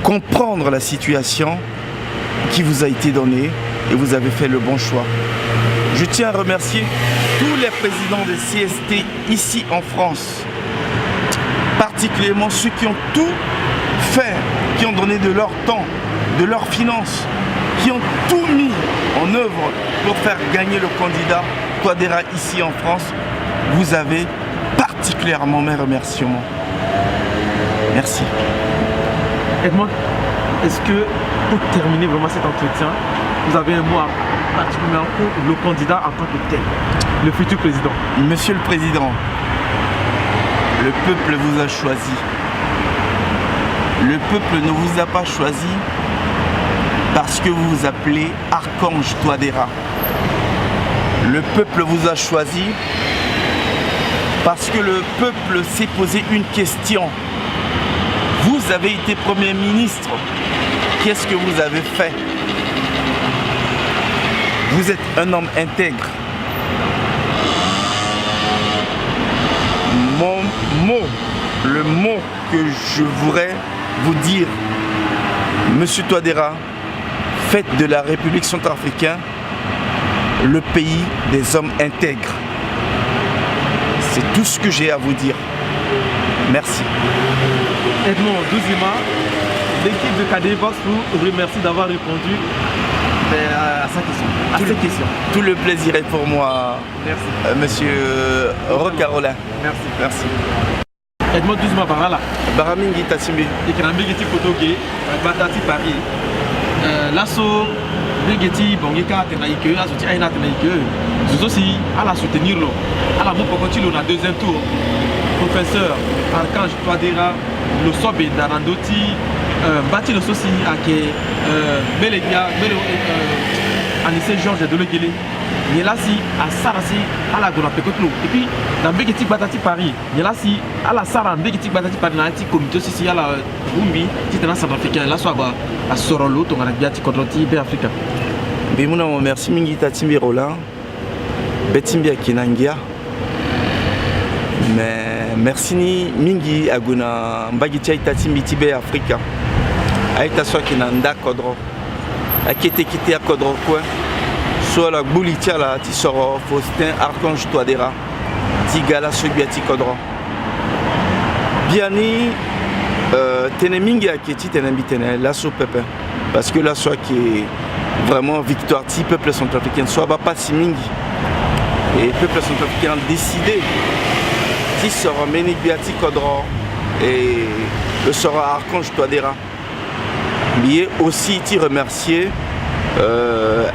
comprendre la situation qui vous a été donnée et vous avez fait le bon choix. Je tiens à remercier tous les présidents de CST ici en France, particulièrement ceux qui ont tout fait, qui ont donné de leur temps, de leurs finances, qui ont tout mis en œuvre pour faire gagner le candidat Touadéra ici en France. Vous avez particulièrement mes remerciements. Merci. Edmond, est-ce que pour terminer vraiment cet entretien, vous avez un mot particulièrement pour le candidat en tant que tel, le futur président? Monsieur le Président, le peuple vous a choisi. Le peuple ne vous a pas choisi parce que vous vous appelez Archange Touadéra. Le peuple vous a choisi parce que le peuple s'est posé une question. Vous avez été Premier ministre. Qu'est-ce que vous avez fait? Vous êtes un homme intègre. Le mot que je voudrais vous dire, Monsieur Touadéra, faites de la République centrafricaine le pays des hommes intègres. C'est tout ce que j'ai à vous dire. Merci. Edmond Douzima, l'équipe de KDVox vous remercie d'avoir répondu à cette question. Tout le plaisir est pour moi. Merci. Monsieur Rocarolin. Merci. Merci. Edmond Douzima Barala. Baramingi Tassimbi. Ikrambi Geti Kotoge, Batati Paris. L'asso Begeti Bongeka Tenaïke, Asoti Aina Tenaïke. Nous aussi à la soutenir, à la Mopokoti, on a deuxième tour. Professeur Archange Touadéra, le Sobe Darandoti, Bati le Sosi, Ake, Belegia, Anissé Georges de Legele. Nélasi à Sarasi à la Gona Pekotlo. Et puis dans Begeti Batati Paris, Nélasi à la Saran, Begeti Batati Paris, dans le comité aussi à la Bumbi, Titana Centrafricain, la Soaba, à Sorolo, ton Arabiati Kodroti, Bé Africa. Bimouna, merci Mingita Timbi Roland, Betimbi Akinangia. Mais merci ni Mingi Aguna, Mbagiti Aitatimbi Tibé Africa. Aïta soit qui n'a pas Kodro. Aïkete quitté à Kodro quoi. Soit la Boulitia là, Tissoro, Faustin, Archange Touadéra, Tigala, Subiati Kodro. Biani, Tenemingi Aketi, Tenembitene, l'assaut Pepe. Parce que l'assaut qui est vraiment victoire, ti peuple centrafricain, soit pas si Mingi. Et le peuple centrafricain a décidé, ti sera Ménibiati Kodro et le sera Archange Touadéra. Mais aussi ti remercier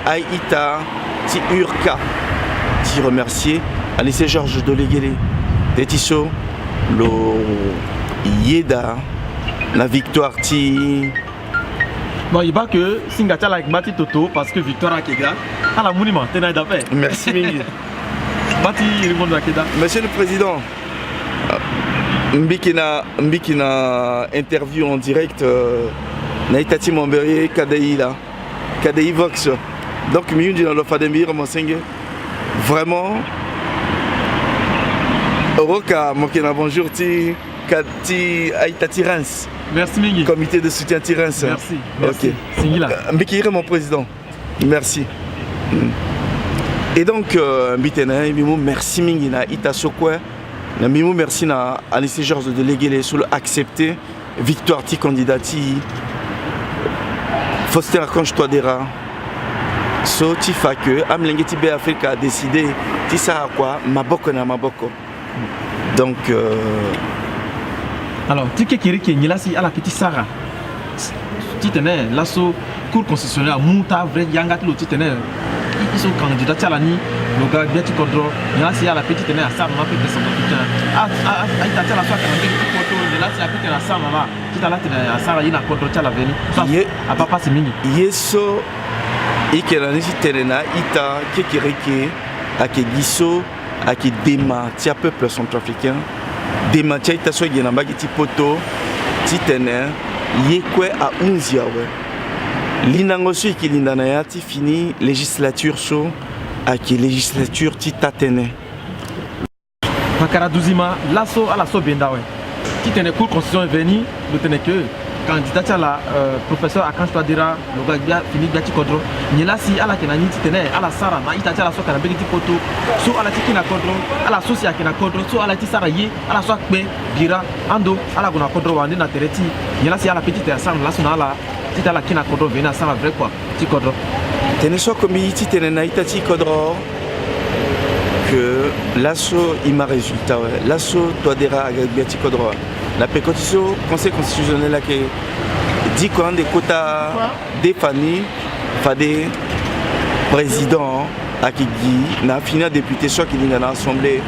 Aïta, ti Urka, ti remercier Anissé Georges de Legele, Tetiso, le Yeda, la victoire ti. Bon, il va que Singata avec Mati Toto parce que victoire à Kega, à la monument, t'es n'a d'affaire. Merci Mingi. Mati Rimondo Akeda. Monsieur le Président, Mbikina interview en direct. Naitati Momberier, KDI là, KDI Vox. Donc, Miundi dans le Fademir, mon singe. Vraiment, Roka, Mokena, bonjour, Ti Aïtati Reims. Merci, Mingi. Comité de soutien Reims. Merci. Ok. Singila. Mbikire, mon président. Merci. Et donc, Mbitena, merci, Mingi, na Itasokwe. Merci, na Anissé Georges de Legele, sur l'accepter. Victoire, ti candidati. Faustin Archange Touadéra, so ti fa que Amlengeti Bé Africa a décidé, ti sa quoi, Maboko na Maboko. Donc alors tu que kiri qui là si à la petite Sarah tu tenais l'assaut cour constitutionnel à Mouta vrai yangat lo tu tenais ils sont candidats à l'année le gars bien tu contrôles là si à la petite tenait à ça maman peut descendre putain ah il t'a la soirée quand même photo là si à petite la ça maman tu t'as là à Sarah il a contrôle à l'avenir à papa c'est mini yeso ikelani si tenena ita kekireke akegiso akedema tia peuple centrafricain dema tia ita so yena baki ti poto ti tene yekwe a 11 yawe linango so ikilinda na ya ti fini législature so ake législature ti tatene Bakara Douzima lasso à la so benda ouais qui tenait cour constitution est venu le tenait que candidat à la professeur Akanj Touadéra le gars bien fini bien ti kodro ni là si à la kenani ti tenait à la sara na ita la so kana beki ti poto so à la ti kina kodro à la so si akina kodro so à la ti sara ye à la so pe bira ando à la gona kodro wande na tereti ni là si à la petite ensemble là so na la ti ta la kina kodro vena à sara vrai quoi ti kodro tenait so comme iti tenait na ita ti kodro que l'asso il m'a résultat ouais. L'asso Touadéra avec bien ti kodro la pécotition conseil constitutionnel qui dit qu'on des quotas des familles fa des présidents à qui n'a fini député soit qui dans l'assemblée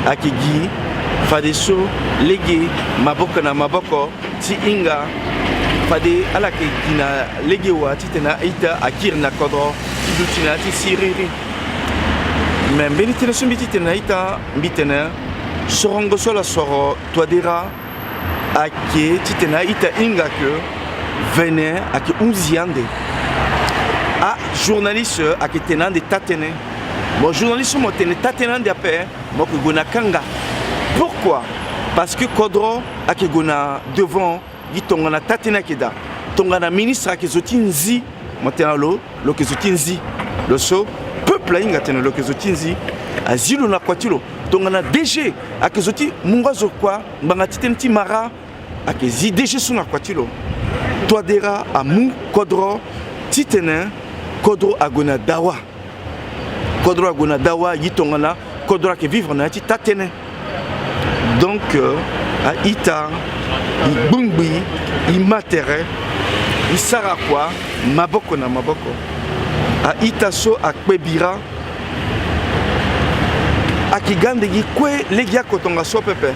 à qui fa des so légué maboko na maboko ti inga fa des à la qui na légué wa ti tena ita akir na kodro ti dutina ti siriri mais benitene so biti tena ita bitena sorongo so la soro Touadéra ake titena ita inga que venait ake 11 ans a journaliste ake tenande tatene bon journaliste mo tene tatene après mo ko gona kanga pourquoi parce que kodro ake gona devant gitonga na tatene keda tonga na ministre ake zotinzi mo tenalo lo ke zotinzi le so peuple inga tene lo ke zotinzi azilo na kwatilo tonga na DG ake zoti mungazo kwa mbanga titenti mara ake zi DG suna kwatilo Touadéra amu kodro titene kodro agona dawa yitongana kodro ake vivre na ti tatene donc a ita ibungbi imatere isara kwa maboko na maboko a ita so akpebira akigande gi kwe legia kotonga so pepe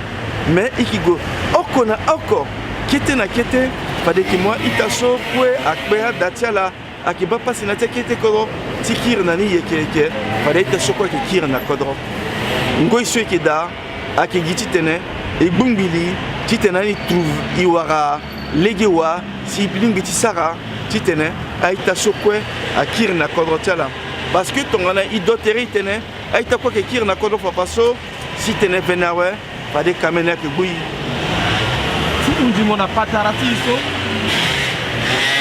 mais ikigo oko na oko kete na kete fade ki moi itaso kwe akbea datiala akiba pasi na kete kodro tikir nani yekeke fade itaso kwa kir na kodro ngoi so ekeda akigiti tene ebumbili titena ni trouve iwara legewa si bilingi tisara titene aitaso kwe akir na kodro tiala parce que tongana idoteri tene aita kwa kir na kodro faso si tene venawe fade kamena ke bui si undi mona patara tiso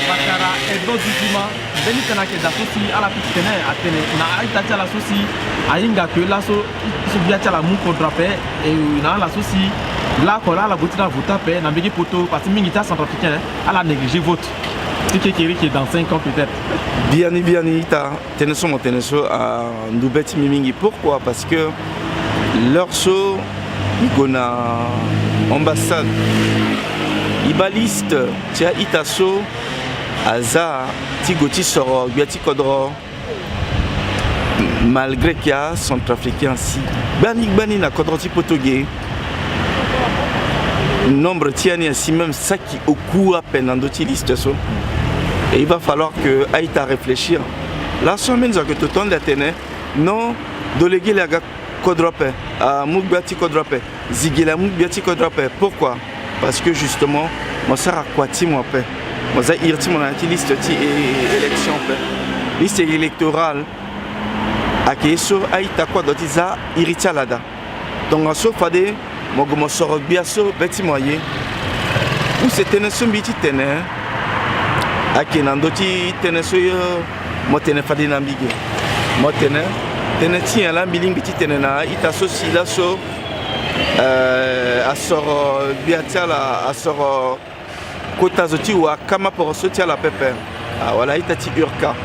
patara edo dizima beni tena ke da sosi ala pitene atene na aita tala sosi ainga que la so bia tala mu ko drape et na la sosi la ko la botina vota pe na bigi poto parce que mingi ta centrafricain ala négliger vote c'est qui est dans 5 ans peut-être bien ta teneso à ndubeti mimingi pourquoi parce que leur so igona ambassade ibaliste tia itaso aza tigoti soro biati kodro malgré qu'il y a centrafricain si bani na kodro ti portugais nombre tiani ainsi même ça qui au cours à peine dans liste so et il va falloir que aïta réfléchir la semaine que tout temps d'Athénée non déléguer les gars kodrope à Mugbiati kodrope zigila Mugbiati kodrope pourquoi parce que justement moi ça kwati moi paix moi ça irti mon liste ti élection paix liste électorale akeso aita kwa dotiza irita lada donc en so fade mo gomo soro biaso beti moye ou c'était ne sombiti tene akenando ti tene so mo tene fade na mbige mo tene teneti ala bilingi ti tene na ita so sila so asoro biatiala asoro kota zoti wa kama pour sotia la pepe wala ita ti urka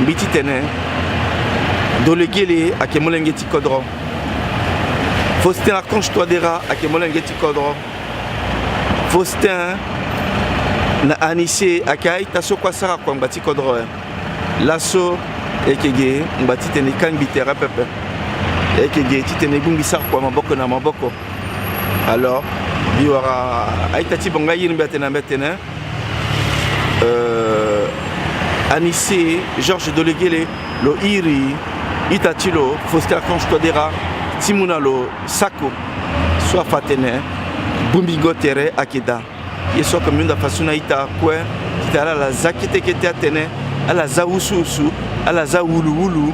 mbiti tene dolegele akemolenge ti kodro Faustin Archange Touadéra akemona ngeti kodro. Faustin na anissé akai taso kwa sara kwa ngati kodro. Lasso ekege ngati tene kangi bitera pepe. Ekege titene gungi sar kwa maboko na maboko. Alors biwara aitati bonga yirmbe tena metena. Anissé Georges Doleguele lo iri itatilo Faustin Archange Touadéra Timunalo Sako soit Fatene Bumbigotere Akeda yeso comme une façon ita quoi kitala la zakite kete atene ala zawususu ala zawulu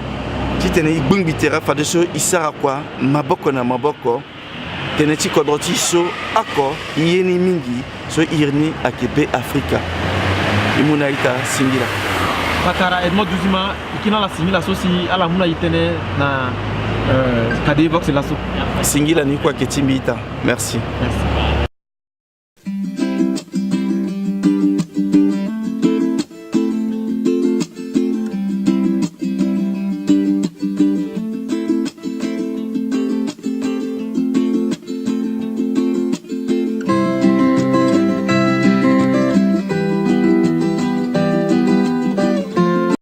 kitene ibumbitera fa de so isara kwa maboko na maboko teneti kodroti so ako yeni mingi so irni akebe Afrika imuna ita singila Patara Edmond Duzima ikina la singila so si ala muna itene na Cadevox et l'assaut. Singila ni kwa ketimita. Merci. Merci.